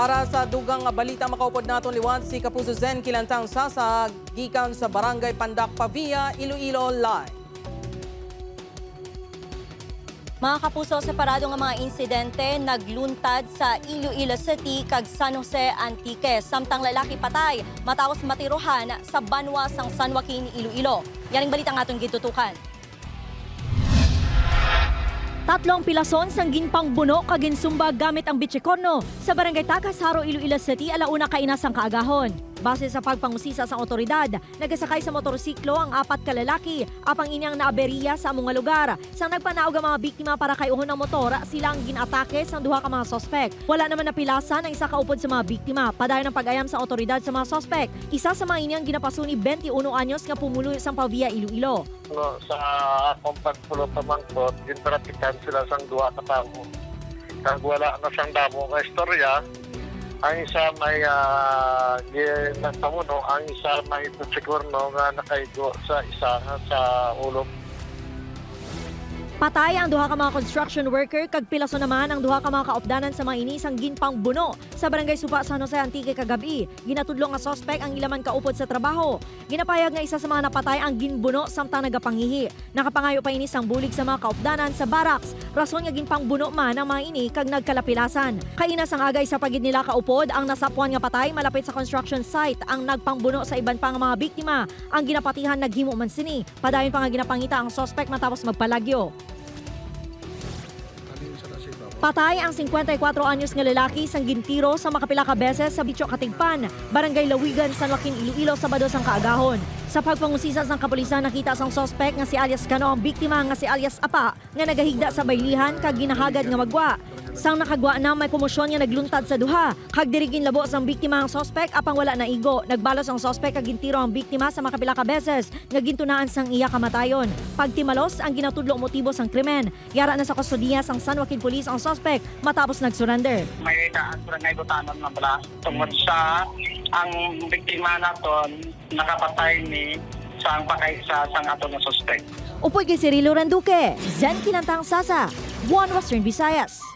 Para sa dugang balita makaupod naton liwat si Kapuso Zen Kilantang Sasa gikan sa Barangay Pandak Pavia, Iloilo live. Mga kapuso, separado nga mga insidente nagluntad sa Iloilo City kag San Jose Antique. Samtang lalaki patay matapos matiruhan sa banwa sang San Joaquin, Iloilo. Yaring balita nga atong gitutukan. Tatlong pilason sang ginpang buno kag ginsumbag gamit ang bitsikorno sa Barangay Takasharo, Iloilo City alauna kainas ang kaagahon. Base sa pagpangusisa sa otoridad, nagasakay sa motorsiklo ang 4 ka lalaki apang inyang naaberiya sa among nga lugar. Sang nagpanaog ang mga biktima para kay uhon ng motor, sila ang ginatake sang duha ka mga sospek. Wala naman napilasan ang isa ka upod sa mga biktima. Padayon ang pag-ayam sa otoridad sa mga sospek. Isa sa mga inyang ginapasuni 21 anyos nga pumuloy sang Pavia, Iloilo. No, sa akong pagpulo pamangkot, gintratikan sila sang duha ka tawo. Kag wala na sang damo nga istorya, ang isa may nagpamuno, ang isa may putsigurno nga nakaigo sa isa sa ulo. Patay ang duha ka mga construction worker kag pilaso naman ang duha ka mga kaopdanan sa mga inisang ginpang buno sa Barangay Supa, San Jose Antique kagabi. Ginatudlong nga sospek ang ilaman kaupod sa trabaho. Ginapayag nga isa sa mga napatay ang ginbuno samtang nagapangihi. Nakapangayo pa inis ang bulig sa mga kaopdanan sa barracks. Rason nga ginpang buno man ang mga ini kag nagkalapilasan. Kainas ang agay sa pagid nila kaupod ang nasapuan nga patay malapit sa construction site. Ang nagpangbuno sa iban pang mga biktima. Ang ginapatihan naghimo man sini. Padayon pa nga ginapangita ang sospek matapos magpalagyo. Patay ang 54 anyos nga lalaki sang gintiro sa makapila ka beses sa Bityo Katigpan, Barangay Lawigan, San Joaquin, Iloilo, Sabado sang kaagahon. Sa pagpangusisa sang kapulisan, nakita sang sospek nga si alias Kano ang biktima nga si alias Apa nga nagahigda sa baylihan kag ginahagad nga magwa. Sang nakagwa na may komosyon nga nagluntad sa duha. Kag dirigin labo sang biktima ang sospek apang wala na igo. Nagbalos ang sospek kag gintiro ang biktima sa makapila ka beses nga gintunaan sang iya kamatayon. Pagtimalos ang ginatudlo motibo sang krimen. Yara na sa kustodiya sang San Joaquin Police ang sospek matapos nag-surrender. May daan barangay Butanon na bala. Tungod sa ang biktima naton nakapatay ni sang pakaisa sang ato na suspect. Upoy kay Cirilo Randuque, Zen Kilantang Sasa, One Western Visayas.